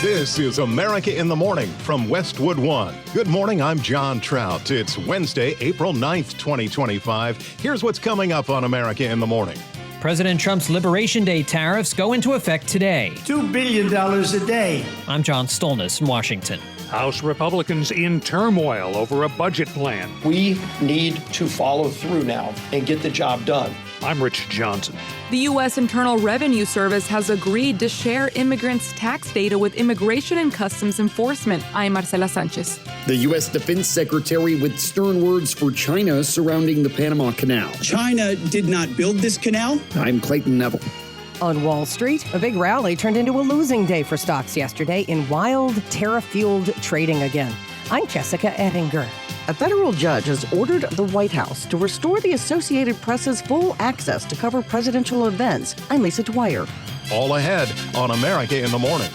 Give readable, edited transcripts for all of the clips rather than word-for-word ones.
This is America in the Morning from Westwood One. Good morning, I'm John Trout. It's Wednesday, April 9th, 2025. Here's what's coming up on America in the Morning. President Trump's Liberation Day tariffs go into effect today. $2 billion a day. I'm John Stolnis in Washington. House Republicans in turmoil over a budget plan. We need to follow through now and get the job done. I'm Rich Johnson. The U.S. Internal Revenue Service has agreed to share immigrants' tax data with Immigration and Customs Enforcement. I'm Marcela Sanchez. The U.S. Defense Secretary with stern words for China surrounding the Panama Canal. China did not build this canal. I'm Clayton Neville. On Wall Street, a big rally turned into a losing day for stocks yesterday in wild, tariff-fueled trading again. I'm Jessica Ettinger. A federal judge has ordered the White House to restore the Associated Press's full access to cover presidential events. I'm Lisa Dwyer. All ahead on America in the Morning.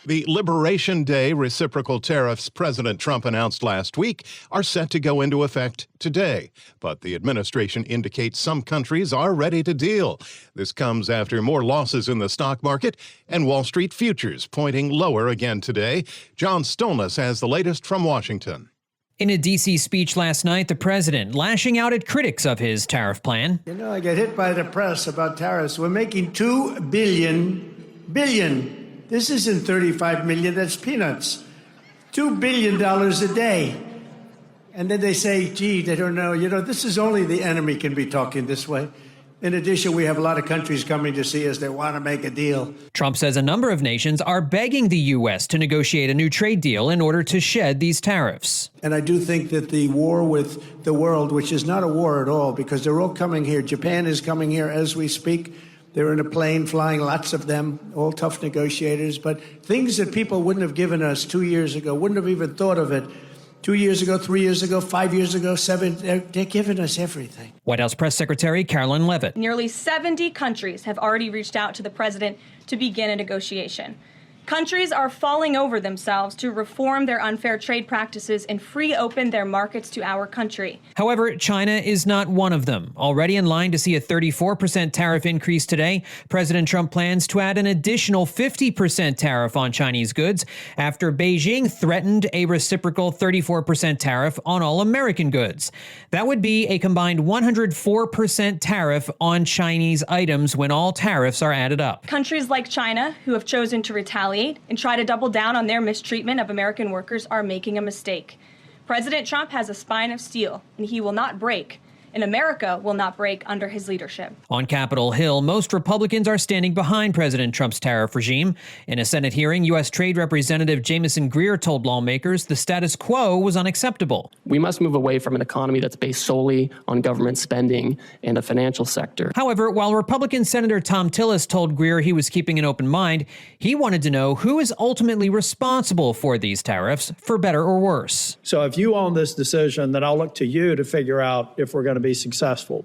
The Liberation Day reciprocal tariffs President Trump announced last week are set to go into effect today. But the administration indicates some countries are ready to deal. This comes after more losses in the stock market and Wall Street futures pointing lower again today. John Stolnis has the latest from Washington. In a D.C. speech last night, the president lashing out at critics of his tariff plan. You know, I get hit by the press about tariffs. We're making $2 billion. This isn't 35 million, that's peanuts. $2 billion a day. And then they say, gee, they don't know. You know, this is only the enemy can be talking this way. In addition, we have a lot of countries coming to see us that want to make a deal. Trump says a number of nations are begging the U.S. to negotiate a new trade deal in order to shed these tariffs. And I do think that the war with the world, which is not a war at all, because they're all coming here. Japan is coming here as we speak. They're in a plane flying, lots of them, all tough negotiators. But things that people wouldn't have given us 2 years ago, wouldn't have even thought of it 2 years ago, 3 years ago, 5 years ago, 7, they're giving us everything. White House Press Secretary Carolyn Leavitt. Nearly 70 countries have already reached out to the president to begin a negotiation. Countries are falling over themselves to reform their unfair trade practices and free open their markets to our country. However, China is not one of them. Already in line to see a 34% tariff increase today, President Trump plans to add an additional 50% tariff on Chinese goods after Beijing threatened a reciprocal 34% tariff on all American goods. That would be a combined 104% tariff on Chinese items when all tariffs are added up. Countries like China, who have chosen to retaliate and try to double down on their mistreatment of American workers, are making a mistake. President Trump has a spine of steel, and he will not break. And America will not break under his leadership. On Capitol Hill, most Republicans are standing behind President Trump's tariff regime. In a Senate hearing, U.S. Trade Representative Jamison Greer told lawmakers the status quo was unacceptable. We must move away from an economy that's based solely on government spending and the financial sector. However, while Republican Senator Tom Tillis told Greer he was keeping an open mind, he wanted to know who is ultimately responsible for these tariffs, for better or worse. So if you own this decision, then I'll look to you to figure out if we're going to be successful.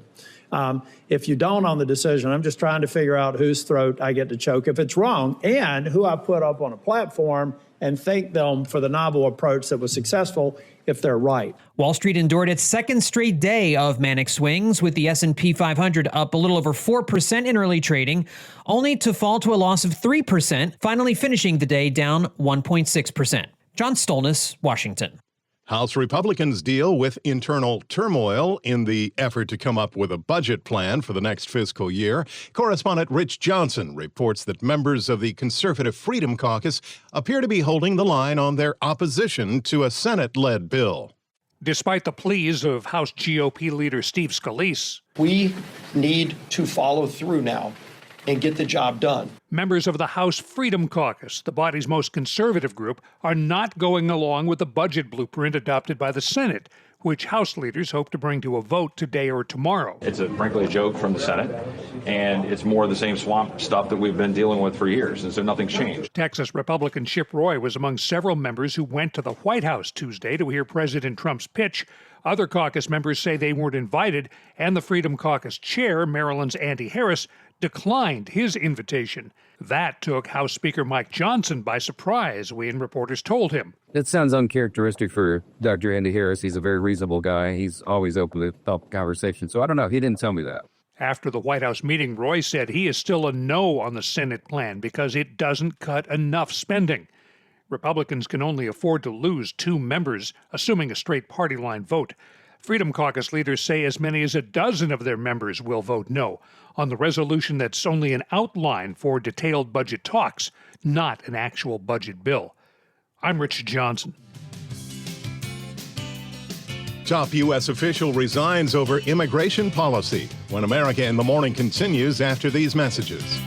If you don't own the decision, I'm just trying to figure out whose throat I get to choke if it's wrong, and who I put up on a platform and thank them for the novel approach that was successful if they're right. Wall Street endured its second straight day of manic swings, with the S&P 500 up a little over 4% in early trading, only to fall to a loss of 3%, finally finishing the day down 1.6%. John Stolnis, Washington. House Republicans deal with internal turmoil in the effort to come up with a budget plan for the next fiscal year. Correspondent Rich Johnson reports that members of the Conservative Freedom Caucus appear to be holding the line on their opposition to a Senate-led bill. Despite the pleas of House GOP leader Steve Scalise, We need to follow through now and get the job done. members of the House Freedom Caucus, the body's most conservative group, are not going along with the budget blueprint adopted by the Senate, which House leaders hope to bring to a vote today or tomorrow. It's frankly a joke from the Senate, and it's more of the same swamp stuff that we've been dealing with for years, and so nothing's changed. Texas Republican Chip Roy was among several members who went to the White House Tuesday to hear President Trump's pitch. Other caucus members say they weren't invited, and the Freedom Caucus chair, Maryland's Andy Harris, declined his invitation. That took House Speaker Mike Johnson by surprise, we and reporters told him. It sounds uncharacteristic for Dr. Andy Harris. He's a very reasonable guy. He's always open to tough conversation. So I don't know. He didn't tell me that. After the White House meeting, Roy said he is still a no on the Senate plan because it doesn't cut enough spending. Republicans can only afford to lose 2 members, assuming a straight party line vote. Freedom Caucus leaders say as many as a dozen of their members will vote no on the resolution that's only an outline for detailed budget talks, not an actual budget bill. I'm Rich Johnson. Top U.S. official resigns over immigration policy. When America in the Morning continues after these messages.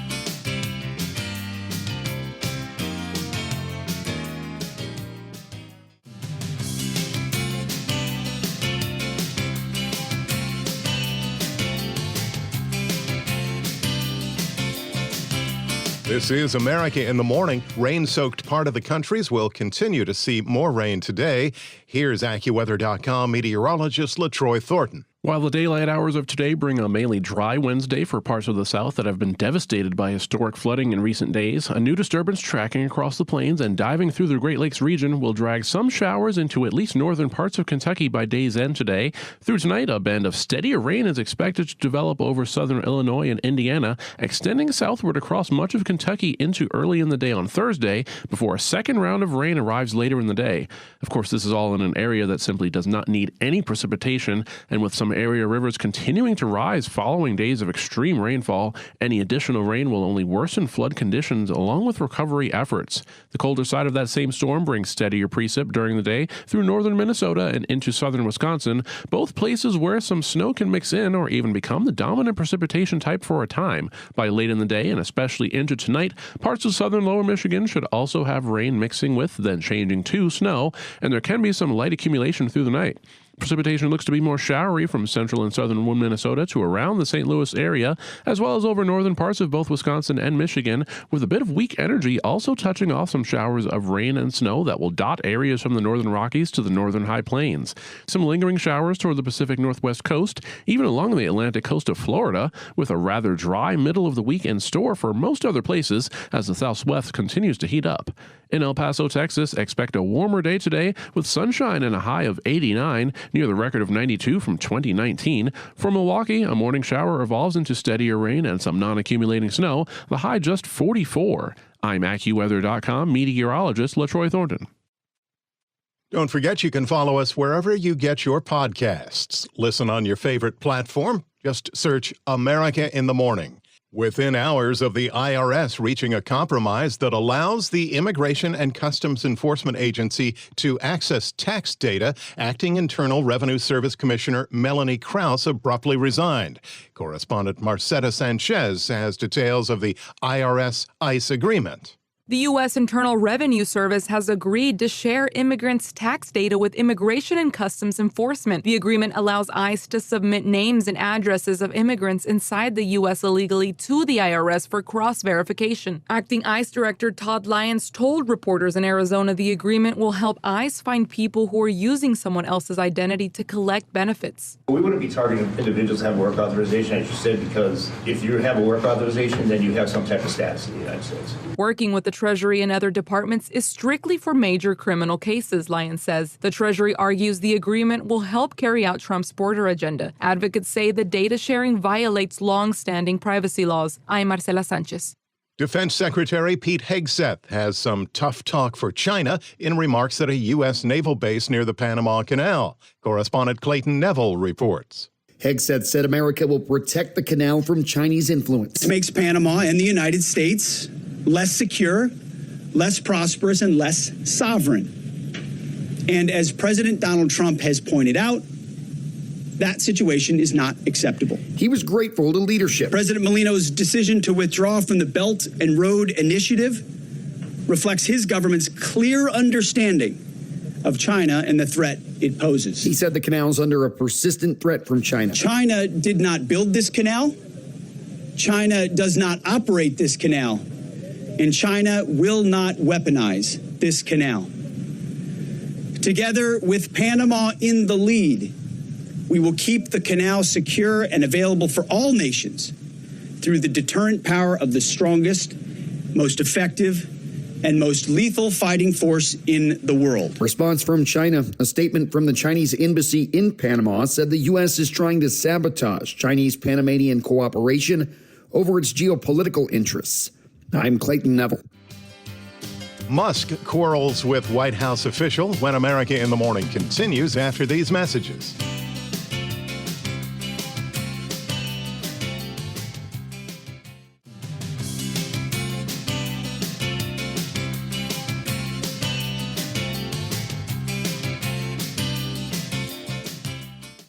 This is America in the Morning. Rain-soaked part of the countries will continue to see more rain today. Here's AccuWeather.com meteorologist LaTroy Thornton. While the daylight hours of today bring a mainly dry Wednesday for parts of the South that have been devastated by historic flooding in recent days, a new disturbance tracking across the plains and diving through the Great Lakes region will drag some showers into at least northern parts of Kentucky by day's end today. Through tonight, a band of steadier rain is expected to develop over southern Illinois and Indiana, extending southward across much of Kentucky into early in the day on Thursday, before a second round of rain arrives later in the day. Of course, this is all in an area that simply does not need any precipitation, and with some area rivers continuing to rise following days of extreme rainfall, any additional rain will only worsen flood conditions along with recovery efforts. The colder side of that same storm brings steadier precip during the day through northern Minnesota and into southern Wisconsin, both places where some snow can mix in or even become the dominant precipitation type for a time. By late in the day and especially into tonight, parts of southern lower Michigan should also have rain mixing with, then changing to, snow, and there can be some light accumulation through the night. Precipitation looks to be more showery from central and southern Minnesota to around the St. Louis area, as well as over northern parts of both Wisconsin and Michigan, with a bit of weak energy also touching off some showers of rain and snow that will dot areas from the northern Rockies to the northern High Plains. Some lingering showers toward the Pacific Northwest coast, even along the Atlantic coast of Florida, with a rather dry middle of the week in store for most other places as the Southwest continues to heat up. In El Paso, Texas, expect a warmer day today with sunshine and a high of 89, near the record of 92 from 2019. For Milwaukee, a morning shower evolves into steadier rain and some non-accumulating snow, the high just 44. I'm AccuWeather.com meteorologist LaTroy Thornton. Don't forget you can follow us wherever you get your podcasts. Listen on your favorite platform. Just search America in the Morning. Within hours of the IRS reaching a compromise that allows the Immigration and Customs Enforcement Agency to access tax data, Acting Internal Revenue Service Commissioner Melanie Krause abruptly resigned. Correspondent Marcela Sanchez has details of the IRS-ICE agreement. The U.S. Internal Revenue Service has agreed to share immigrants' tax data with Immigration and Customs Enforcement. The agreement allows ICE to submit names and addresses of immigrants inside the U.S. illegally to the IRS for cross-verification. Acting ICE Director Todd Lyons told reporters in Arizona the agreement will help ICE find people who are using someone else's identity to collect benefits. We wouldn't be targeting individuals who have work authorization, as you said, because if you have a work authorization, then you have some type of status in the United States. Working with the Treasury and other departments is strictly for major criminal cases, Lyons says. The Treasury argues the agreement will help carry out Trump's border agenda. Advocates say the data sharing violates long-standing privacy laws. I'm Marcela Sanchez. Defense Secretary Pete Hegseth has some tough talk for China in remarks at a U.S. naval base near the Panama Canal. Correspondent Clayton Neville reports. Hegseth said America will protect the canal from Chinese influence. It makes Panama and the United States less secure, less prosperous, and less sovereign. And as President Donald Trump has pointed out, that situation is not acceptable. He was grateful to leadership. President Molino's decision to withdraw from the Belt and Road Initiative reflects his government's clear understanding of China and the threat it poses. He said the canal's under a persistent threat from China. China did not build this canal. China does not operate this canal. And China will not weaponize this canal. Together with Panama in the lead, we will keep the canal secure and available for all nations through the deterrent power of the strongest, most effective, and most lethal fighting force in the world. Response from China. A statement from the Chinese embassy in Panama said the U.S. is trying to sabotage Chinese-Panamanian cooperation over its geopolitical interests. I'm Clayton Neville. Musk quarrels with White House official when America in the Morning continues after these messages.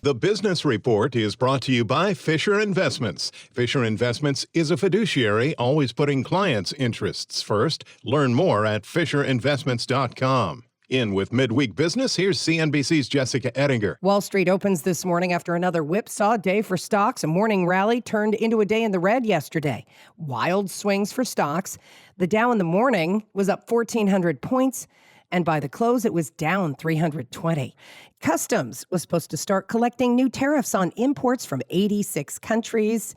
The Business Report is brought to you by Fisher Investments. Fisher Investments is a fiduciary, always putting clients' interests first. Learn more at FisherInvestments.com. In with Midweek Business, here's CNBC's Jessica Ettinger. Wall Street opens this morning after another whipsaw day for stocks. A morning rally turned into a day in the red yesterday. Wild swings for stocks. The Dow in the morning was up 1,400 points. And by the close, it was down 320. Customs was supposed to start collecting new tariffs on imports from 86 countries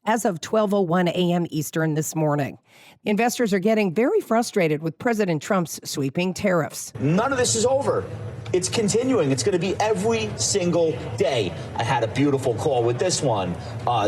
as of 12:01 a.m. Eastern this morning. Investors are getting very frustrated with President Trump's sweeping tariffs. None of this is over. It's continuing. It's going to be every single day. I had a beautiful call with this one.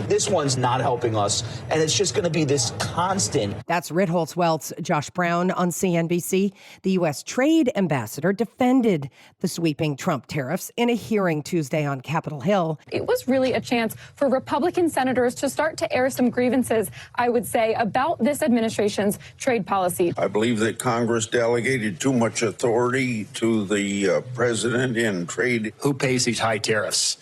This one's not helping us, and it's just going to be this constant. That's Ritholtz Wealth's Josh Brown on CNBC. The U.S. Trade Ambassador defended the sweeping Trump tariffs in a hearing Tuesday on Capitol Hill. It was really a chance for Republican senators to start to air some grievances, I would say, about this administration's trade policy. I believe that Congress delegated too much authority to the president in trade. Who pays these high tariffs?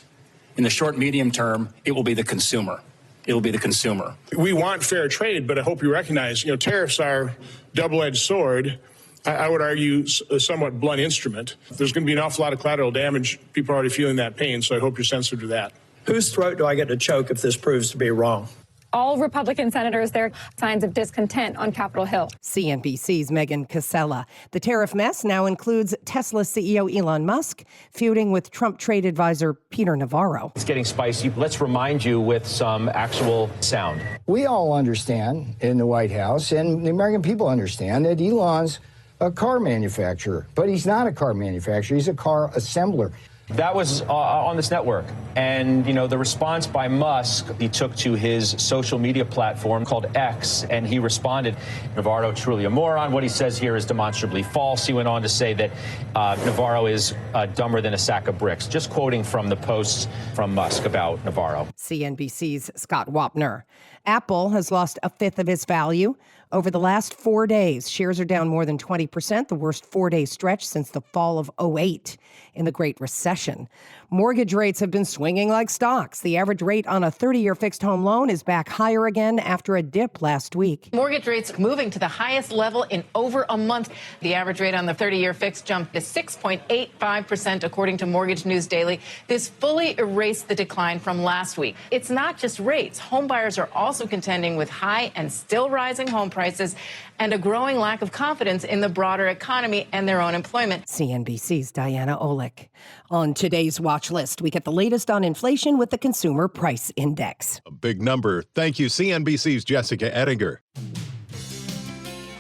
In the short, medium term, it will be the consumer. It will be the consumer. We want fair trade, but I hope you recognize, tariffs are double-edged sword. I would argue a somewhat blunt instrument. There's going to be an awful lot of collateral damage. People are already feeling that pain, so I hope you're sensitive to that. Whose throat do I get to choke if this proves to be wrong? All Republican senators, there are signs of discontent on Capitol Hill. CNBC's Megan Casella. The tariff mess now includes Tesla CEO Elon Musk feuding with Trump trade advisor Peter Navarro. It's getting spicy. Let's remind you with some actual sound. We all understand in the White House, and the American people understand, that Elon's a car manufacturer. But he's not a car manufacturer. He's a car assembler. That was on this network. And, the response by Musk, he took to his social media platform called X, and he responded, Navarro, truly a moron. What he says here is demonstrably false. He went on to say that Navarro is dumber than a sack of bricks. Just quoting from the posts from Musk about Navarro. CNBC's Scott Wapner. Apple has lost a fifth of its value over the last 4 days. Shares are down more than 20%, the worst 4-day stretch since the fall of 2008 in the Great Recession. Mortgage rates have been swinging like stocks. The average rate on a 30-year fixed home loan is back higher again after a dip last week. Mortgage rates moving to the highest level in over a month. The average rate on the 30-year fixed jumped to 6.85%, according to Mortgage News Daily. This fully erased the decline from last week. It's not just rates. Home buyers are also contending with high and still rising home prices and a growing lack of confidence in the broader economy and their own employment. CNBC's Diana Olick. On today's watch list, we get the latest on inflation with the Consumer Price Index. A big number. Thank you, CNBC's Jessica Ettinger.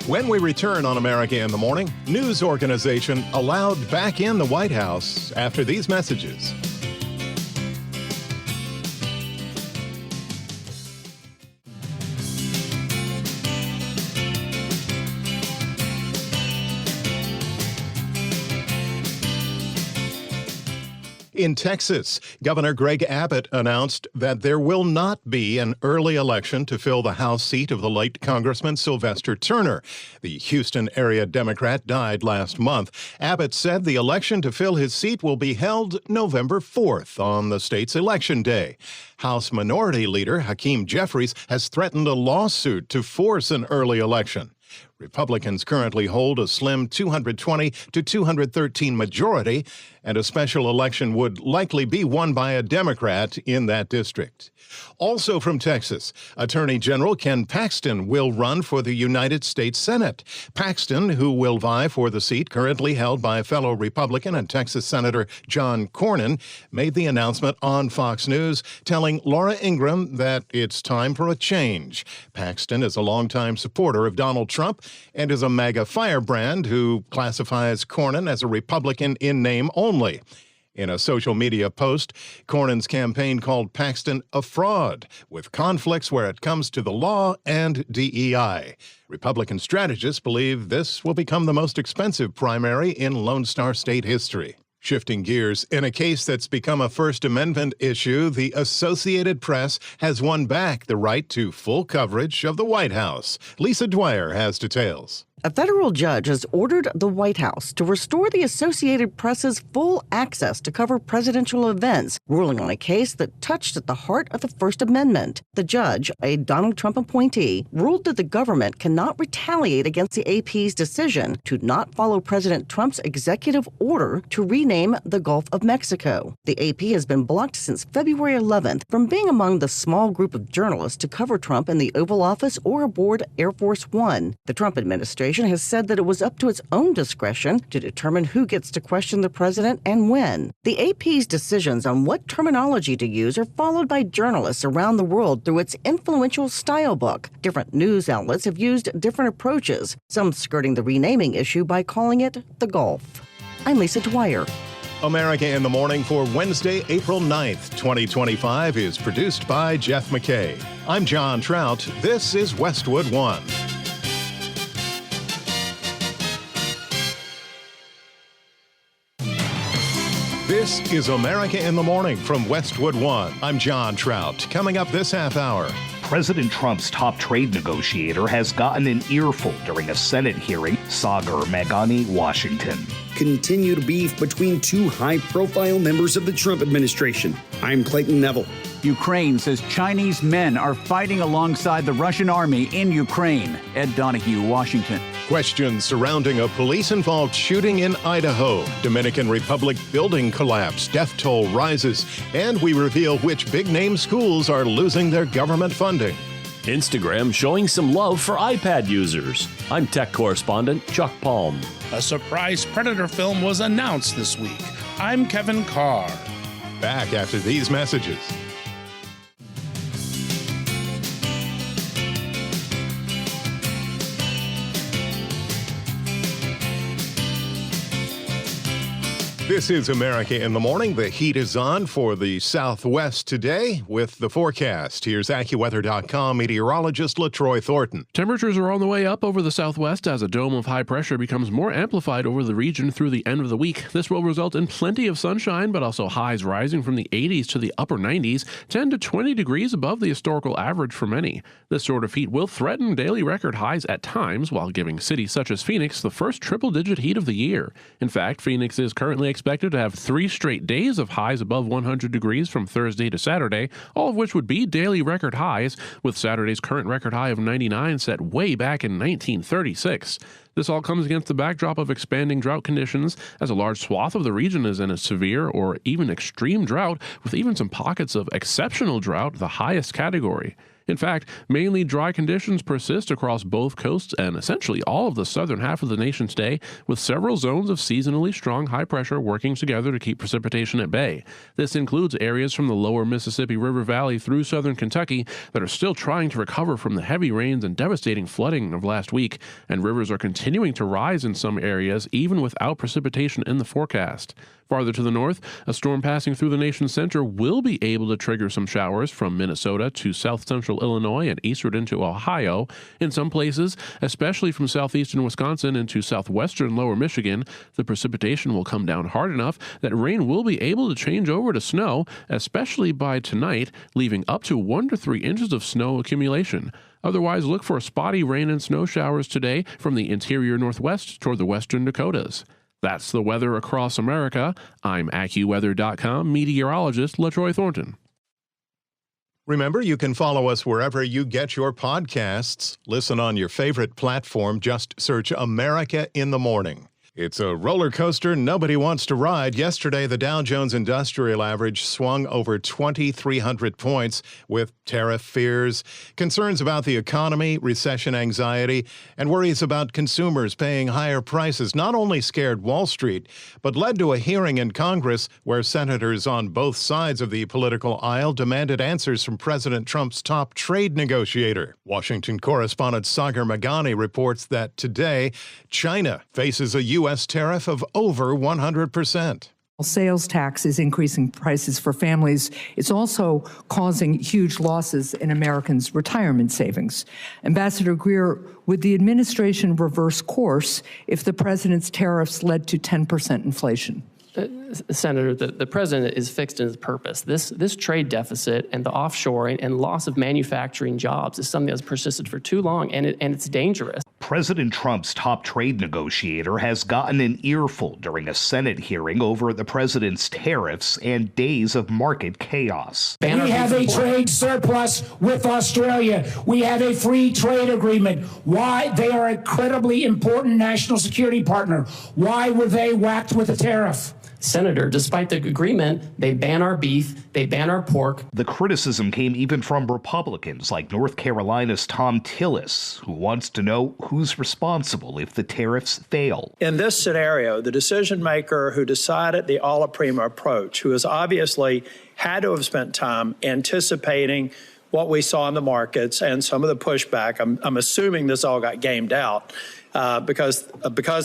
When we return on America in the Morning, news organization allowed back in the White House after these messages. In Texas, Governor Greg Abbott announced that there will not be an early election to fill the House seat of the late Congressman Sylvester Turner. The Houston area Democrat died last month. Abbott said the election to fill his seat will be held November 4th on the state's election day. House Minority Leader Hakeem Jeffries has threatened a lawsuit to force an early election. Republicans currently hold a slim 220 to 213 majority, and a special election would likely be won by a Democrat in that district. Also from Texas, Attorney General Ken Paxton will run for the United States Senate. Paxton, who will vie for the seat currently held by fellow Republican and Texas Senator John Cornyn, made the announcement on Fox News, telling Laura Ingraham that it's time for a change. Paxton is a longtime supporter of Donald Trump and is a MAGA firebrand who classifies Cornyn as a Republican in name only. In a social media post, Cornyn's campaign called Paxton a fraud, with conflicts where it comes to the law and DEI. Republican strategists believe this will become the most expensive primary in Lone Star State history. Shifting gears, in a case that's become a First Amendment issue, the Associated Press has won back the right to full coverage of the White House. Lisa Dwyer has details. A federal judge has ordered the White House to restore the Associated Press's full access to cover presidential events, ruling on a case that touched at the heart of the First Amendment. The judge, a Donald Trump appointee, ruled that the government cannot retaliate against the AP's decision to not follow President Trump's executive order to rename the Gulf of Mexico. The AP has been blocked since February 11th from being among the small group of journalists to cover Trump in the Oval Office or aboard Air Force One. The Trump administration has said that it was up to its own discretion to determine who gets to question the president and when. The AP's decisions on what terminology to use are followed by journalists around the world through its influential style book. Different news outlets have used different approaches, some skirting the renaming issue by calling it the Gulf. I'm Lisa Dwyer. America in the Morning for Wednesday, April 9th, 2025 is produced by Jeff McKay. I'm John Trout. This is Westwood One. This is America in the Morning from Westwood One. I'm John Trout. Coming up this half hour. President Trump's top trade negotiator has gotten an earful during a Senate hearing, Sagar Meghani, Washington. Continued beef between two high-profile members of the Trump administration. I'm Clayton Neville. Ukraine says Chinese men are fighting alongside the Russian army in Ukraine. Ed Donahue, Washington. Questions surrounding a police-involved shooting in Idaho. Dominican Republic building collapse. Death toll rises. And we reveal which big-name schools are losing their government funding. Instagram showing some love for iPad users. I'm tech correspondent Chuck Palm. A surprise Predator film was announced this week. I'm Kevin Carr. Back after these messages. This is America in the Morning. The heat is on for the Southwest today with the forecast. Here's AccuWeather.com meteorologist LaTroy Thornton. Temperatures are on the way up over the Southwest as a dome of high pressure becomes more amplified over the region through the end of the week. This will result in plenty of sunshine, but also highs rising from the 80s to the upper 90s, 10 to 20 degrees above the historical average for many. This sort of heat will threaten daily record highs at times, while giving cities such as Phoenix the first triple-digit heat of the year. In fact, Phoenix is currently expected to have 3 straight days of highs above 100 degrees from Thursday to Saturday, all of which would be daily record highs, with Saturday's current record high of 99 set way back in 1936. This all comes against the backdrop of expanding drought conditions, as a large swath of the region is in a severe or even extreme drought, with even some pockets of exceptional drought, the highest category. In fact, mainly dry conditions persist across both coasts and essentially all of the southern half of the nation today, with several zones of seasonally strong high pressure working together to keep precipitation at bay. This includes areas from the lower Mississippi River Valley through southern Kentucky that are still trying to recover from the heavy rains and devastating flooding of last week, and rivers are continuing to rise in some areas even without precipitation in the forecast. Farther to the north, a storm passing through the nation's center will be able to trigger some showers from Minnesota to south-central Illinois and eastward into Ohio. In some places, especially from southeastern Wisconsin into southwestern lower Michigan, the precipitation will come down hard enough that rain will be able to change over to snow, especially by tonight, leaving up to 1 to 3 inches of snow accumulation. Otherwise, look for spotty rain and snow showers today from the interior northwest toward the western Dakotas. That's the weather across America. I'm AccuWeather.com meteorologist LaTroy Thornton. Remember, you can follow us wherever you get your podcasts. Listen on your favorite platform. Just search America in the Morning. It's a roller coaster nobody wants to ride. Yesterday, the Dow Jones Industrial Average swung over 2,300 points, with Tariff fears, concerns about the economy, recession anxiety, and worries about consumers paying higher prices not only scared Wall Street, but led to a hearing in Congress where senators on both sides of the political aisle demanded answers from President Trump's top trade negotiator. Washington correspondent Sagar Meghani reports that today, China faces a U.S. tariff of over 100%. Sales tax is increasing prices for families. It's also causing huge losses in Americans' retirement savings. Ambassador Greer, would the administration reverse course if the president's tariffs led to 10% inflation? Senator, the president is fixed in his purpose. This trade deficit and the offshoring and loss of manufacturing jobs is something that's persisted for too long, and it's dangerous. President Trump's top trade negotiator has gotten an earful during a Senate hearing over the president's tariffs and days of market chaos. We have a trade surplus with Australia. We have a free trade agreement. Why? They are an incredibly important national security partner. Why were they whacked with a tariff? Senator, despite the agreement, they ban our beef, they ban our pork. The criticism came even from Republicans like North Carolina's Tom Tillis, who wants to know who's responsible if the tariffs fail. In this scenario, the decision maker who decided the alla prima approach, who has obviously had to have spent time anticipating what we saw in the markets and some of the pushback, I'm assuming this all got gamed out because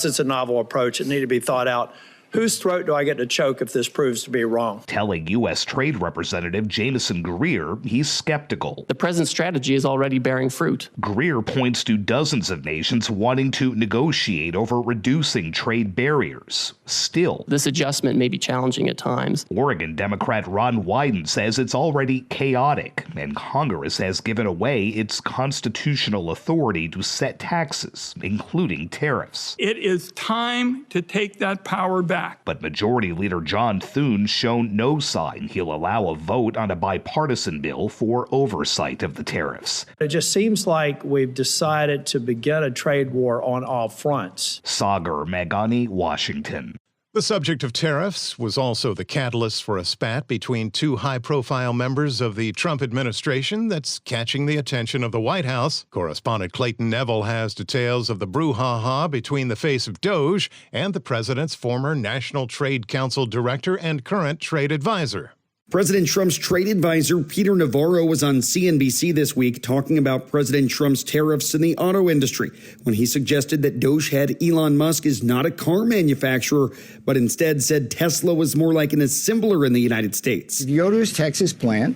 it's a novel approach, it needed to be thought out. Whose throat do I get to choke if this proves to be wrong? Telling U.S. Trade Representative Jamieson Greer he's skeptical. The president's strategy is already bearing fruit. Greer points to dozens of nations wanting to negotiate over reducing trade barriers. Still, this adjustment may be challenging at times. Oregon Democrat Ron Wyden says it's already chaotic, and Congress has given away its constitutional authority to set taxes, including tariffs. It is time to take that power back. But Majority Leader John Thune's shown no sign he'll allow a vote on a bipartisan bill for oversight of the tariffs. It just seems like we've decided to begin a trade war on all fronts. Sagar Meghani, Washington. The subject of tariffs was also the catalyst for a spat between two high-profile members of the Trump administration that's catching the attention of the White House. Correspondent Clayton Neville has details of the brouhaha between the face of Doge and the president's former National Trade Council director and current trade advisor. President Trump's trade advisor, Peter Navarro, was on CNBC this week talking about President Trump's tariffs in the auto industry when he suggested that Doge head Elon Musk is not a car manufacturer, but instead said Tesla was more like an assembler in the United States. If you go to his Texas plant,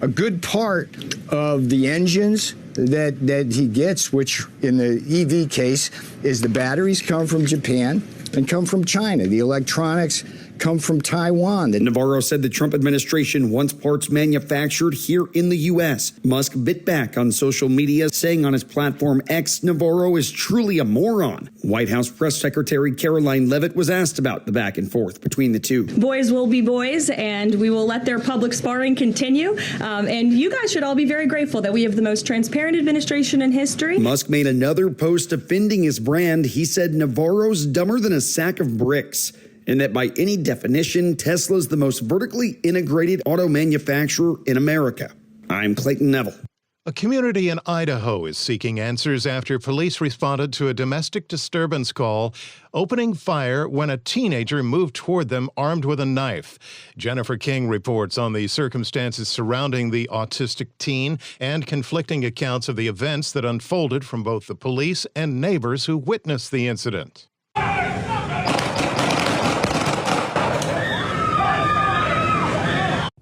a good part of the engines that he gets, which in the EV case is the batteries, come from Japan and come from China. The electronics come from Taiwan. Navarro said the Trump administration wants parts manufactured here in the U.S. Musk bit back on social media, saying on his platform X, Navarro is truly a moron. White House Press Secretary Caroline Leavitt was asked about the back and forth between the two. Boys will be boys, and we will let their public sparring continue. And you guys should all be very grateful that we have the most transparent administration in history. Musk made another post defending his brand. He said Navarro's dumber than a sack of bricks, and that by any definition, Tesla's the most vertically integrated auto manufacturer in America. I'm Clayton Neville. A community in Idaho is seeking answers after police responded to a domestic disturbance call, opening fire when a teenager moved toward them armed with a knife. Jennifer King reports on the circumstances surrounding the autistic teen and conflicting accounts of the events that unfolded from both the police and neighbors who witnessed the incident.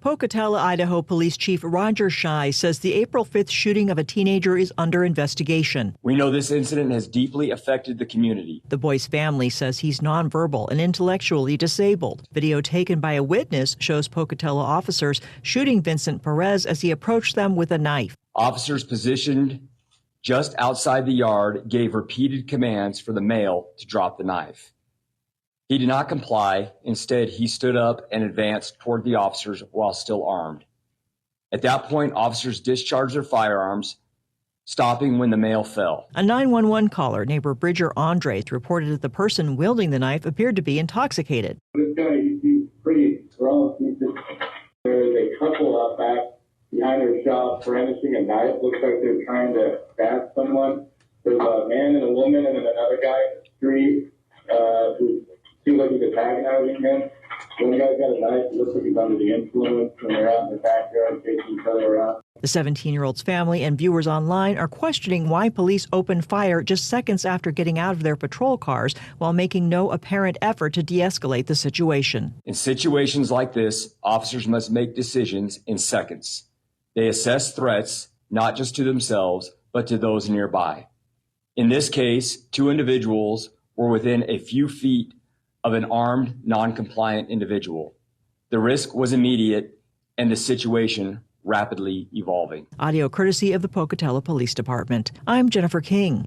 Pocatello, Idaho Police Chief Roger Schei says the April 5th shooting of a teenager is under investigation. We know this incident has deeply affected the community. The boy's family says he's nonverbal and intellectually disabled. Video taken by a witness shows Pocatello officers shooting Vincent Perez as he approached them with a knife. Officers positioned just outside the yard gave repeated commands for the male to drop the knife. He did not comply. Instead, he stood up and advanced toward the officers while still armed. At that point, officers discharged their firearms, stopping when the male fell. A 911 caller, neighbor Bridger Andres, reported that the person wielding the knife appeared to be intoxicated. This guy, he's pretty rough. There's a couple out back behind their shop brandishing a knife. Looks like they're trying to stab someone. There's a man and a woman and then another guy in the street who seems like he's antagonizing him. One guy's got a knife. It looks like he's under the influence, and they're out in the backyard chasing each other around. The 17-year-old's family and viewers online are questioning why police opened fire just seconds after getting out of their patrol cars while making no apparent effort to de-escalate the situation. In situations like this, officers must make decisions in seconds. They assess threats, not just to themselves, but to those nearby. In this case, two individuals were within a few feet of an armed, non-compliant individual. The risk was immediate and the situation rapidly evolving. Audio courtesy of the Pocatello Police Department. I'm Jennifer King.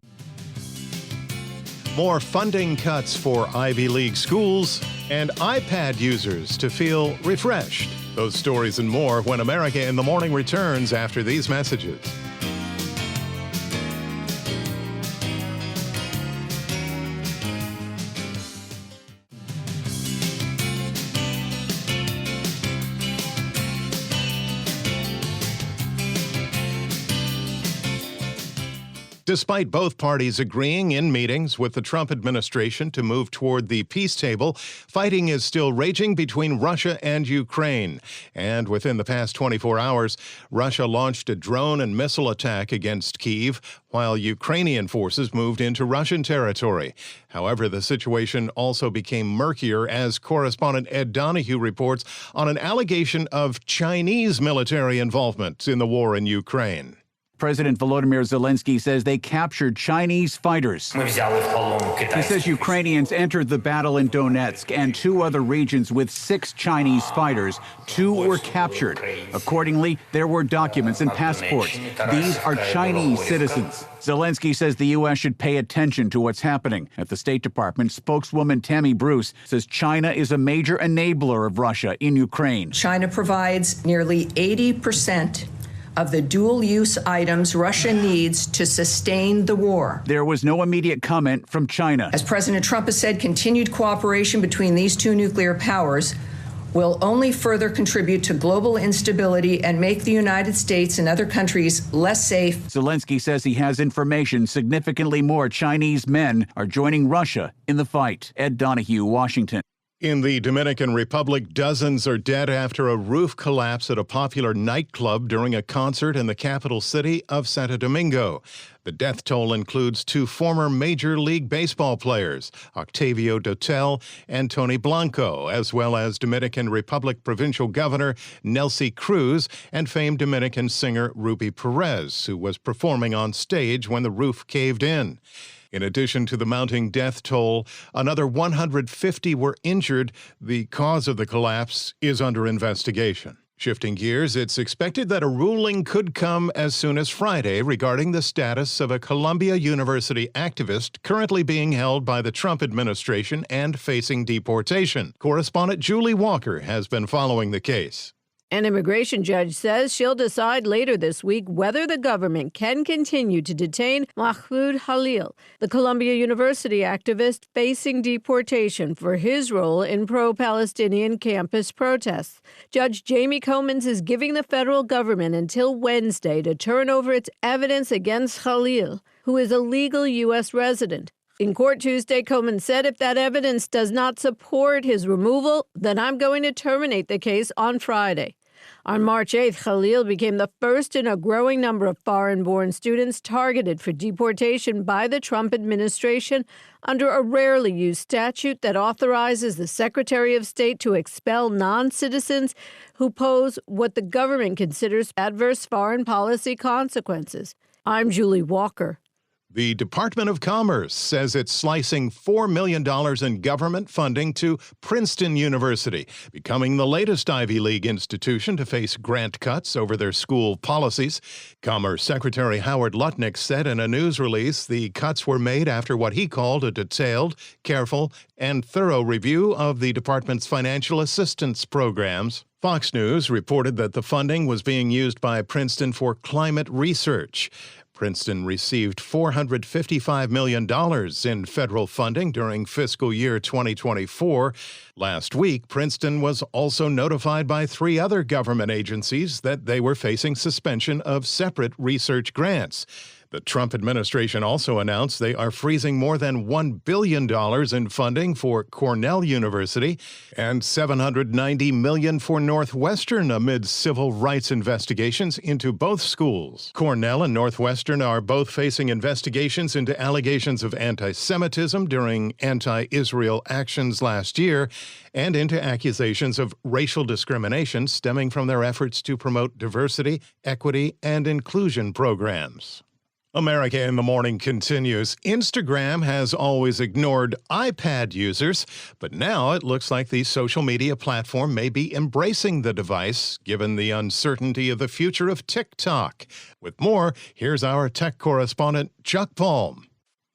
More funding cuts for Ivy League schools and iPad users to feel refreshed. Those stories and more when America in the Morning returns after these messages. Despite both parties agreeing in meetings with the Trump administration to move toward the peace table, fighting is still raging between Russia and Ukraine. And within the past 24 hours, Russia launched a drone and missile attack against Kyiv, while Ukrainian forces moved into Russian territory. However, the situation also became murkier as correspondent Ed Donahue reports on an allegation of Chinese military involvement in the war in Ukraine. President Volodymyr Zelensky says they captured Chinese fighters. He says Ukrainians entered the battle in Donetsk and two other regions with 6 Chinese fighters. 2 were captured. Accordingly, there were documents and passports. These are Chinese citizens. Zelensky says the U.S. should pay attention to what's happening. At the State Department, spokeswoman Tammy Bruce says China is a major enabler of Russia in Ukraine. China provides nearly 80% of the dual-use items Russia needs to sustain the war. There was no immediate comment from China. As President Trump has said, continued cooperation between these two nuclear powers will only further contribute to global instability and make the United States and other countries less safe. Zelensky says he has information significantly more Chinese men are joining Russia in the fight. Ed Donahue, Washington. In the Dominican Republic, dozens are dead after a roof collapse at a popular nightclub during a concert in the capital city of Santo Domingo. The death toll includes 2 former Major League Baseball players, Octavio Dotel and Tony Blanco, as well as Dominican Republic Provincial Governor Nelcy Cruz and famed Dominican singer Ruby Perez, who was performing on stage when the roof caved in. In addition to the mounting death toll, another 150 were injured. The cause of the collapse is under investigation. Shifting gears, it's expected that a ruling could come as soon as Friday regarding the status of a Columbia University activist currently being held by the Trump administration and facing deportation. Correspondent Julie Walker has been following the case. An immigration judge says she'll decide later this week whether the government can continue to detain Mahmoud Khalil, the Columbia University activist facing deportation for his role in pro-Palestinian campus protests. Judge Jamie Comins is giving the federal government until Wednesday to turn over its evidence against Khalil, who is a legal U.S. resident. In court Tuesday, Comins said if that evidence does not support his removal, then I'm going to terminate the case on Friday. On March 8th, Khalil became the first in a growing number of foreign-born students targeted for deportation by the Trump administration under a rarely used statute that authorizes the Secretary of State to expel non-citizens who pose what the government considers adverse foreign policy consequences. I'm Julie Walker. The Department of Commerce says it's slicing $4 million in government funding to Princeton University, becoming the latest Ivy League institution to face grant cuts over their school policies. Commerce Secretary Howard Lutnick said in a news release the cuts were made after what he called a detailed, careful, and thorough review of the department's financial assistance programs. Fox News reported that the funding was being used by Princeton for climate research. Princeton received $455 million in federal funding during fiscal year 2024. Last week, Princeton was also notified by 3 other government agencies that they were facing suspension of separate research grants. The Trump administration also announced they are freezing more than $1 billion in funding for Cornell University and $790 million for Northwestern amid civil rights investigations into both schools. Cornell and Northwestern are both facing investigations into allegations of anti-Semitism during anti-Israel actions last year and into accusations of racial discrimination stemming from their efforts to promote diversity, equity, and inclusion programs. America in the Morning continues. Instagram has always ignored iPad users, but now it looks like the social media platform may be embracing the device, given the uncertainty of the future of TikTok. With more, here's our tech correspondent, Chuck Palm.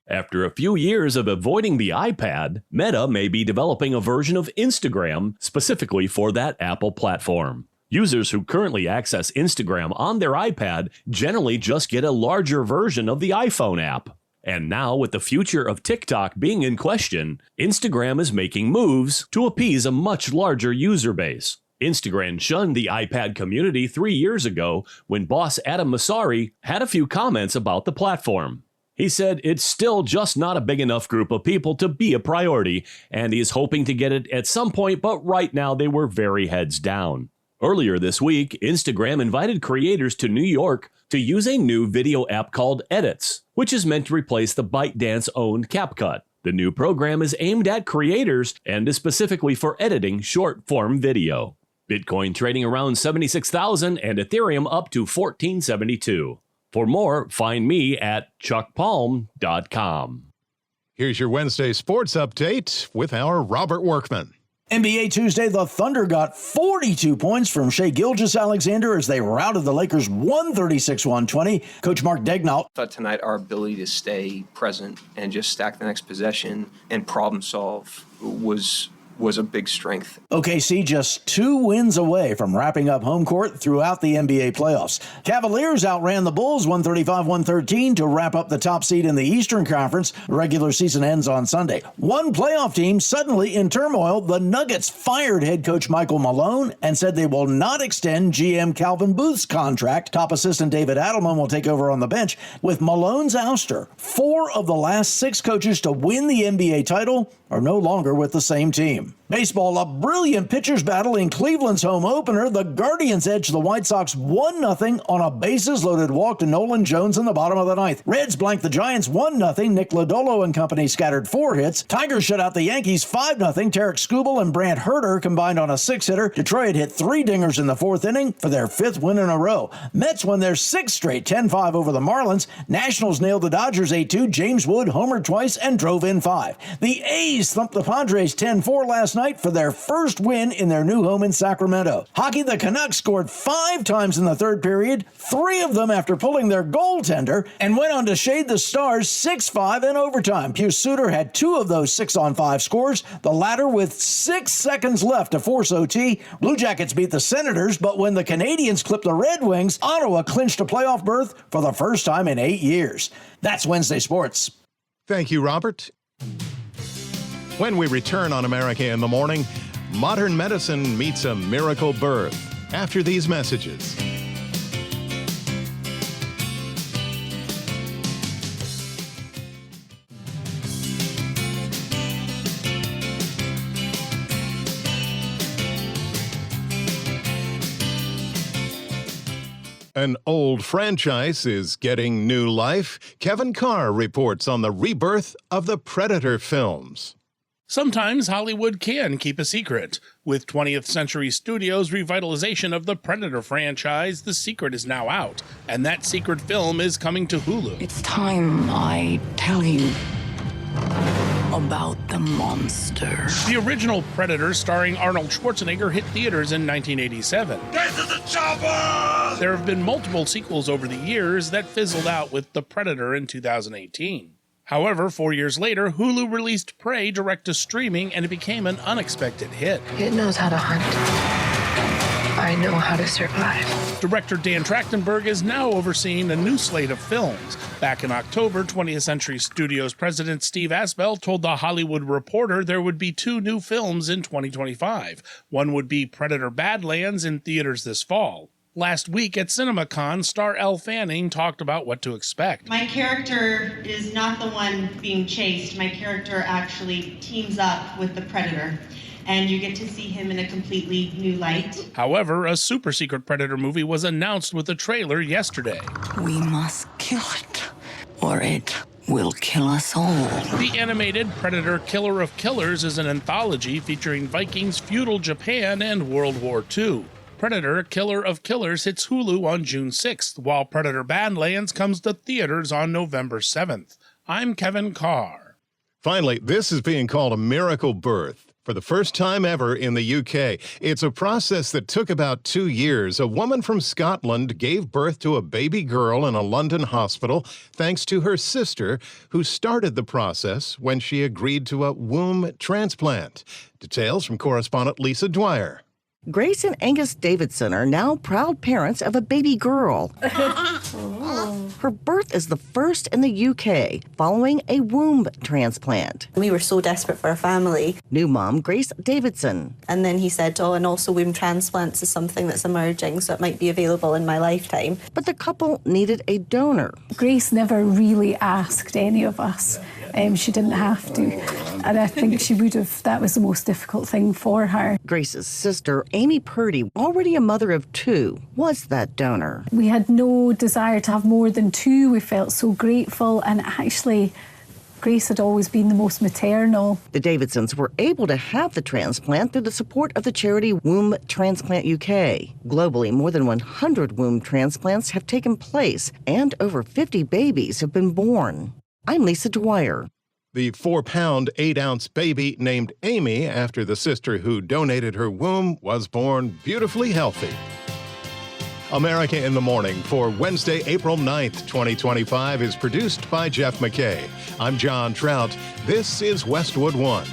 After a few years of avoiding the iPad, Meta may be developing a version of Instagram specifically for that Apple platform. Users who currently access Instagram on their iPad generally just get a larger version of the iPhone app. And now, with the future of TikTok being in question, Instagram is making moves to appease a much larger user base. Instagram shunned the iPad community 3 years ago when boss Adam Mosseri had a few comments about the platform. He said it's still just not a big enough group of people to be a priority, and he is hoping to get it at some point, but right now they were very heads down. Earlier this week, Instagram invited creators to New York to use a new video app called Edits, which is meant to replace the ByteDance-owned CapCut. The new program is aimed at creators and is specifically for editing short-form video. Bitcoin trading around $76,000 and Ethereum up to $14.72. For more, find me at chuckpalm.com. Here's your Wednesday sports update with our Robert Workman. NBA Tuesday, the Thunder got 42 points from Shai Gilgeous-Alexander as they routed the Lakers 136-120. Coach Mark Daigneault thought tonight our ability to stay present and just stack the next possession and problem solve was a big strength. OKC just 2 wins away from wrapping up home court throughout the NBA playoffs. Cavaliers outran the Bulls 135-113 to wrap up the top seed in the Eastern Conference. The regular season ends on Sunday. One playoff team suddenly in turmoil. The Nuggets fired head coach Michael Malone and said they will not extend GM Calvin Booth's contract. Top assistant David Adelman will take over on the bench. With Malone's ouster, 4 of the last 6 coaches to win the NBA title are no longer with the same team. Baseball, a brilliant pitcher's battle in Cleveland's home opener. The Guardians edged the White Sox 1-0 on a bases-loaded walk to Nolan Jones in the bottom of the 9th. Reds blanked the Giants 1-0. Nick Lodolo and company scattered 4 hits. Tigers shut out the Yankees 5-0. Tarek Skubal and Brant Herter combined on a 6-hitter. Detroit hit 3 dingers in the 4th inning for their 5th win in a row. Mets won their 6th straight 10-5 over the Marlins. Nationals nailed the Dodgers 8-2. James Wood homered twice and drove in 5. The A's thumped the Padres 10-4 last night for their first win in their new home in Sacramento. Hockey, the Canucks scored 5 times in the 3rd period, 3 of them after pulling their goaltender, and went on to shade the Stars 6-5 in overtime. Pius Suter had 2 of those 6-on-5 scores, the latter with 6 seconds left to force OT. Blue Jackets beat the Senators, but when the Canadiens clipped the Red Wings, Ottawa clinched a playoff berth for the first time in 8 years. That's Wednesday Sports. Thank you, Robert. When we return on America in the Morning, modern medicine meets a miracle birth. After these messages. An old franchise is getting new life. Kevin Carr reports on the rebirth of the Predator films. Sometimes Hollywood can keep a secret. With 20th Century Studios' revitalization of the Predator franchise, the secret is now out, and that secret film is coming to Hulu. It's time I tell you about the monster. The original Predator, starring Arnold Schwarzenegger, hit theaters in 1987. Get to the chopper! There have been multiple sequels over the years that fizzled out with The Predator in 2018. However, 4 years later, Hulu released Prey direct to streaming, and it became an unexpected hit. It knows how to hunt. I know how to survive. Director Dan Trachtenberg is now overseeing a new slate of films. Back in October, 20th Century Studios president Steve Asbell told The Hollywood Reporter there would be 2 new films in 2025. One would be Predator Badlands in theaters this fall. Last week at CinemaCon, star Elle Fanning talked about what to expect. My character is not the one being chased. My character actually teams up with the Predator, and you get to see him in a completely new light. However, a super secret Predator movie was announced with a trailer yesterday. We must kill it, or it will kill us all. The animated Predator Killer of Killers is an anthology featuring Vikings, feudal Japan, and World War II. Predator Killer of Killers hits Hulu on June 6th, while Predator Badlands comes to theaters on November 7th. I'm Kevin Carr. Finally, this is being called a miracle birth. For the first time ever in the UK, it's a process that took about 2 years. A woman from Scotland gave birth to a baby girl in a London hospital thanks to her sister, who started the process when she agreed to a womb transplant. Details from correspondent Lisa Dwyer. Grace and Angus Davidson are now proud parents of a baby girl. Her birth is the first in the UK following a womb transplant. We were so desperate for a family. New mom Grace Davidson. And then he said, and also womb transplants is something that's emerging, so it might be available in my lifetime. But the couple needed a donor. Grace never really asked any of us. She didn't have to. And I think she would have, that was the most difficult thing for her. Grace's sister, Amy Purdy, already a mother of 2, was that donor. We had no desire to have more than 2. We felt so grateful, and actually, Grace had always been the most maternal. The Davidsons were able to have the transplant through the support of the charity Womb Transplant UK. Globally, more than 100 womb transplants have taken place, and over 50 babies have been born. I'm Lisa Dwyer. The 4-pound, 8-ounce baby named Amy after the sister who donated her womb was born beautifully healthy. America in the Morning for Wednesday, April 9th, 2025 is produced by Jeff McKay. I'm John Trout. This is Westwood One.